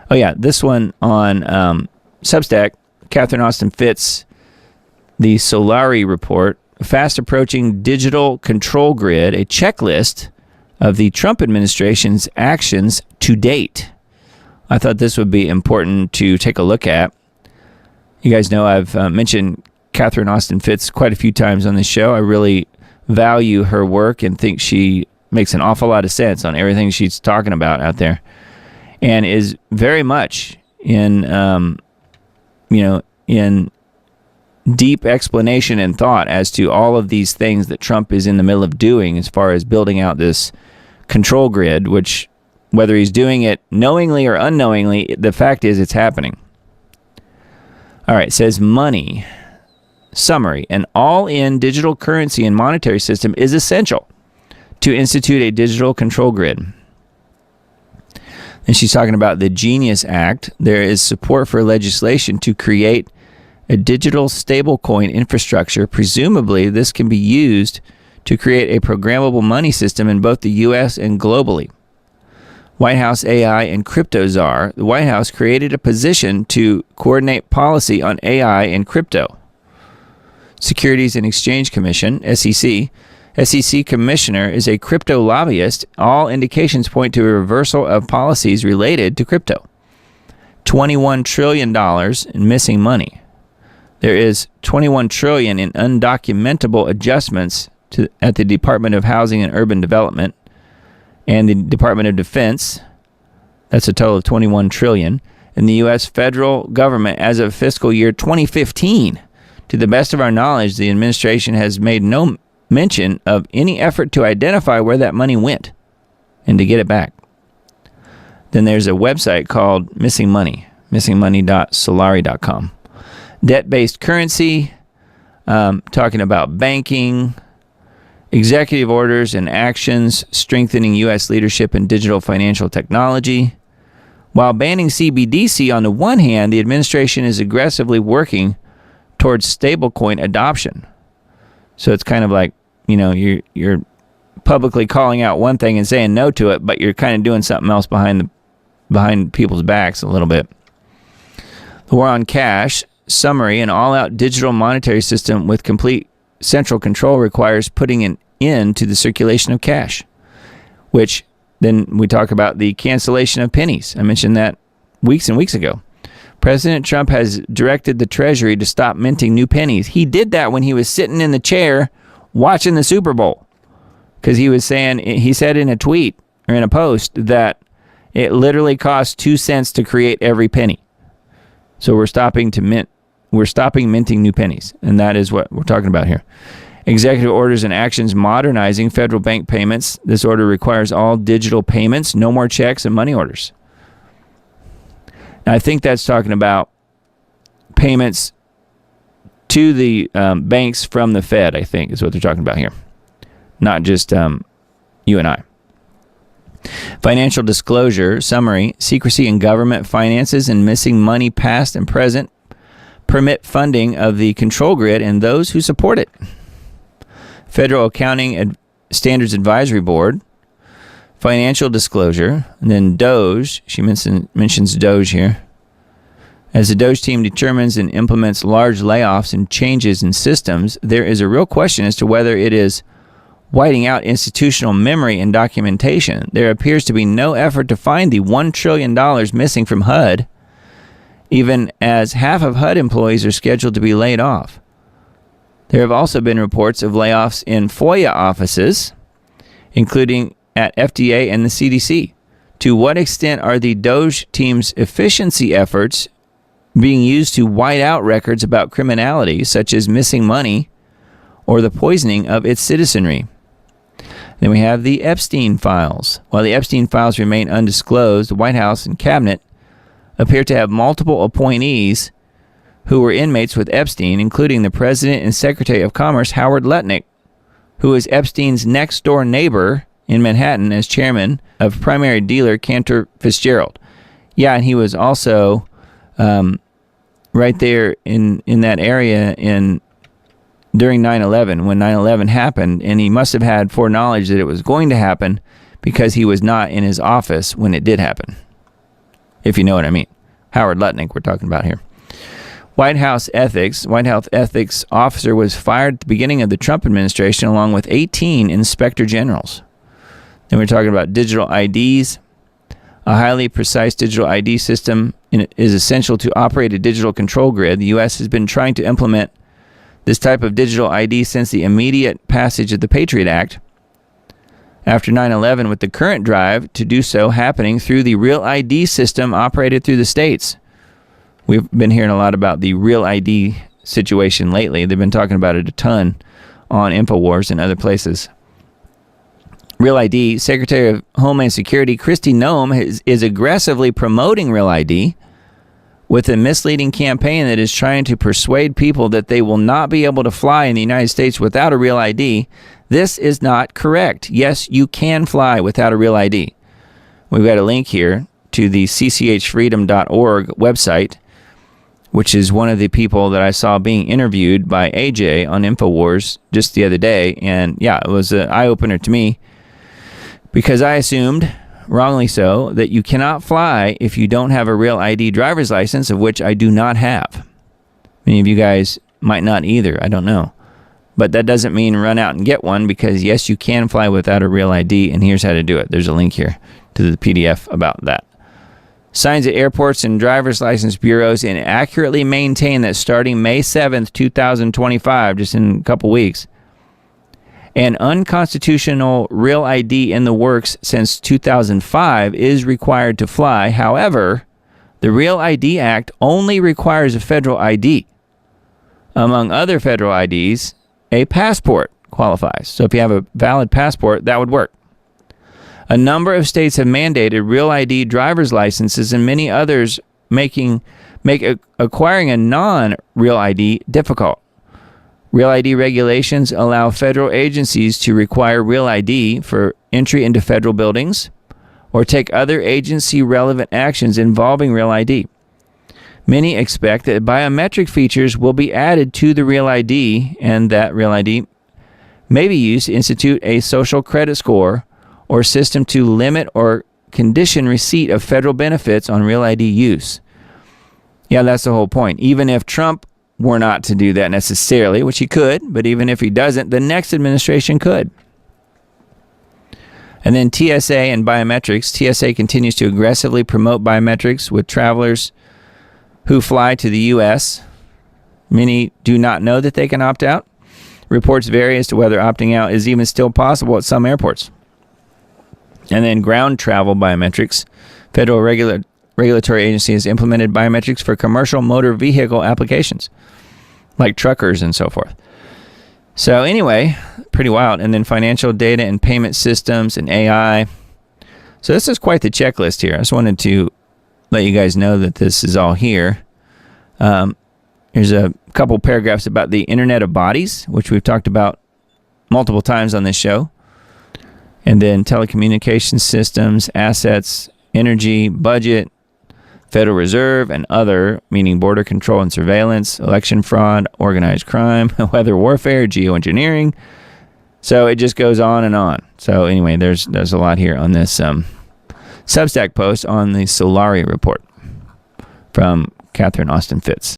Oh, yeah, this one on Substack, Catherine Austin Fitts, the Solari report, fast approaching digital control grid, a checklist of the Trump administration's actions to date. I thought this would be important to take a look at. You guys know I've mentioned Catherine Austin Fitts quite a few times on this show. I really value her work and think she makes an awful lot of sense on everything she's talking about out there, and is very much in deep explanation and thought as to all of these things that Trump is in the middle of doing as far as building out this control grid, which, whether he's doing it knowingly or unknowingly, the fact is it's happening. All right, it says money. Summary: an all-in digital currency and monetary system is essential to institute a digital control grid. And she's talking about the Genius Act. There is support for legislation to create a digital stablecoin infrastructure. Presumably, this can be used to create a programmable money system in both the U.S. and globally. White House AI and crypto czar, the White House created a position to coordinate policy on AI and crypto. Securities and Exchange Commission, SEC commissioner is a crypto lobbyist. All indications point to a reversal of policies related to crypto. $21 trillion in missing money. There is $21 trillion in undocumentable adjustments at the Department of Housing and Urban Development and the Department of Defense. That's a total of $21 trillion in the U.S. federal government as of fiscal year 2015. To the best of our knowledge, the administration has made no mention of any effort to identify where that money went and to get it back. Then there's a website called Missing Money, missingmoney.solari.com. Debt-based currency, talking about banking, executive orders and actions strengthening U.S. leadership in digital financial technology. While banning CBDC on the one hand, the administration is aggressively working towards stablecoin adoption. So it's kind of like, you're publicly calling out one thing and saying no to it, but you're kind of doing something else behind people's backs a little bit. The war on cash. Summary: an all-out digital monetary system with complete central control requires putting an end to the circulation of cash, which then we talk about the cancellation of pennies. I mentioned that weeks and weeks ago. President Trump has directed the Treasury to stop minting new pennies. He did that when he was sitting in the chair watching the Super Bowl, because he said in a tweet or in a post that it literally costs 2 cents to create every penny. So we're stopping minting new pennies, and that is what we're talking about here. Executive orders and actions modernizing federal bank payments. This order requires all digital payments, no more checks and money orders. Now, I think that's talking about payments to the banks from the Fed, I think, is what they're talking about here. Not just you and I. Financial disclosure summary: secrecy in government finances and missing money past and present permit funding of the control grid and those who support it. Federal Accounting Standards Advisory Board. Financial disclosure. And then DOGE. She mentions DOGE here. As the DOGE team determines and implements large layoffs and changes in systems, there is a real question as to whether it is whiting out institutional memory and documentation. There appears to be no effort to find the $1 trillion missing from HUD, even as half of HUD employees are scheduled to be laid off. There have also been reports of layoffs in FOIA offices, including at FDA and the CDC. To what extent are the DOGE team's efficiency efforts being used to white out records about criminality, such as missing money or the poisoning of its citizenry? Then we have the Epstein files. While the Epstein files remain undisclosed, the White House and Cabinet appear to have multiple appointees who were inmates with Epstein, including the President and Secretary of Commerce, Howard Lutnick, who is Epstein's next-door neighbor in Manhattan as chairman of primary dealer Cantor Fitzgerald. Yeah, and he was also right there in that area during 9/11, when 9/11 happened, and he must have had foreknowledge that it was going to happen because he was not in his office when it did happen. if you know what I mean. Howard Lutnick we're talking about here. White House ethics officer was fired at the beginning of the Trump administration along with 18 inspector generals. Then we're talking about digital IDs. A highly precise digital ID system is essential to operate a digital control grid. The U.S. has been trying to implement this type of digital ID since the immediate passage of the Patriot Act after 9/11, with the current drive to do so happening through the Real ID system operated through the states. We've been hearing a lot about the Real ID situation lately. They've been talking about it a ton on InfoWars and other places. Real ID, Secretary of Homeland Security Kristi Noem is aggressively promoting Real ID with a misleading campaign that is trying to persuade people that they will not be able to fly in the United States without a Real ID. This is not correct. Yes, you can fly without a Real ID. We've got a link here to the cchfreedom.org website, which is one of the people that I saw being interviewed by AJ on InfoWars just the other day. And yeah, it was an eye-opener to me because I assumed, wrongly so, that you cannot fly if you don't have a Real ID driver's license, of which I do not have. Many of you guys might not either. I don't know. But that doesn't mean run out and get one, because yes, you can fly without a Real ID, and here's how to do it. There's a link here to the PDF about that. Signs at airports and driver's license bureaus inaccurately maintain that starting May 7th, 2025, just in a couple weeks, an unconstitutional Real ID in the works since 2005 is required to fly. However, the Real ID Act only requires a federal ID. Among other federal IDs, a passport qualifies. So if you have a valid passport, that would work. A number of states have mandated Real ID driver's licenses, and many others make acquiring a non-Real ID difficult. Real ID regulations allow federal agencies to require Real ID for entry into federal buildings or take other agency-relevant actions involving Real ID. Many expect that biometric features will be added to the Real ID, and that Real ID may be used to institute a social credit score or system to limit or condition receipt of federal benefits on Real ID use. Yeah, that's the whole point. Even if Trump were not to do that necessarily, which he could, but even if he doesn't, the next administration could. And then TSA and biometrics. TSA continues to aggressively promote biometrics with travelers who fly to the U.S. Many do not know that they can opt out. Reports vary as to whether opting out is even still possible at some airports. And then ground travel biometrics. Federal regulatory agency has implemented biometrics for commercial motor vehicle applications, like truckers and so forth. So anyway, pretty wild. And then financial data and payment systems and AI. So this is quite the checklist here. I just wanted to let you guys know that this is all here. Here's a couple paragraphs about the Internet of Bodies, which we've talked about multiple times on this show. And then telecommunications systems, assets, energy, budget, Federal Reserve, and other, meaning border control and surveillance, election fraud, organized crime, weather warfare, geoengineering. So it just goes on and on. So anyway, there's a lot here on this Substack post on the Solari report from Catherine Austin Fitz.